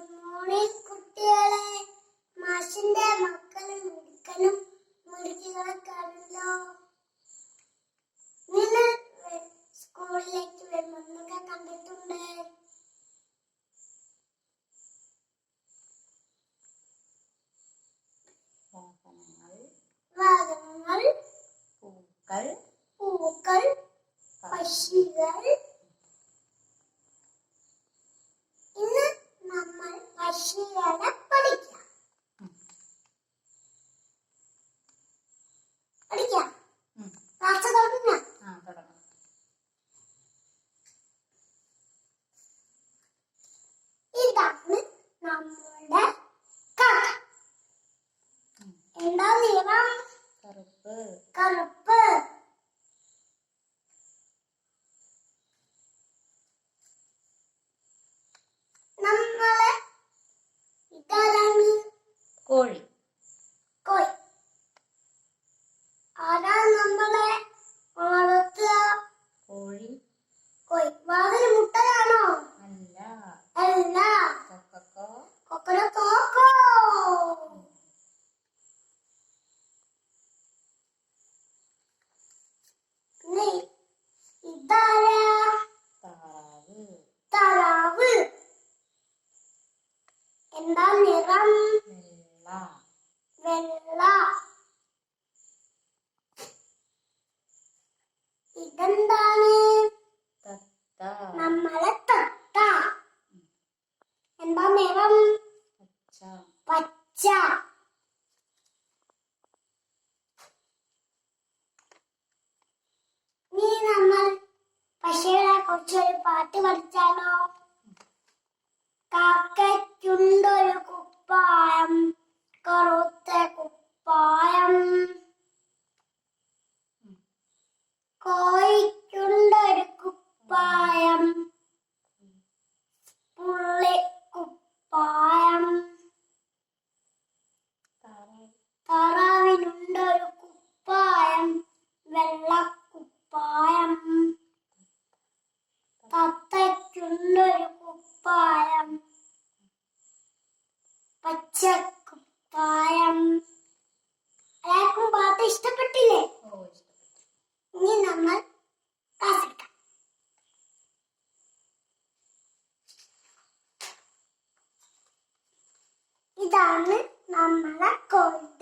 Good morning കുട്ടികളെ. മാഷിന്റെ മക്കളും മിടുക്കനും മിടുക്കികളൊക്കെ ആണല്ലോ. നിങ്ങൾ സ്കൂളിലേക്ക് വരുന്നതൊക്കെ കണ്ടിട്ടുണ്ട്. വാഹനങ്ങൾ, പൂക്കൾ, പക്ഷികൾ. ഇന്ന് നമ്മൾ പക്ഷികളെ പഠിക്കാം. ക്ലാസ് തുടങ്ങാം. ഇതാണ് നമ്മുടെ കാക്ക. എന്താ നിറം? കറുപ്പ്. നമ്മളെ ഇതാരാണ്? കോഴി. ആരാ നമ്മളെ വളർത്തുക? കോഴി. വാതിൽ മുട്ടയാണോ? അല്ല. കൊക്കരക്കോ. ഇതാരാ? താറാവ്. എന്താ നിറം? വെള്ള. ഇതെന്താണ്? നമ്മളെ തത്ത. എന്താ നിറം? പച്ച. ഇനി നമ്മൾ പക്ഷികളെ കുറിച്ചൊരു പാട്ട് പഠിച്ചാലോ? കാക്കയ്ക്കുണ്ടൊരു കുപ്പായം, കറുത്ത കുപ്പായം. കോഴിക്കുണ്ടൊരു കുപ്പായം, പുള്ളിക്കുപ്പായം. താറാവിനുണ്ടൊരു കുപ്പായം, വെള്ളക്കുപ്പായം. തത്തയ്ക്കുണ്ടൊരു കുപ്പായം, പച്ചക്കുപ്പായം. എല്ലാവർക്കും പാട്ട് ഇഷ്ടപ്പെട്ടില്ലേ? ഇനി നമ്മൾ ക്ലാസ്സിലെത്താം. ഇതാണ് നമ്മളെ കോഴി.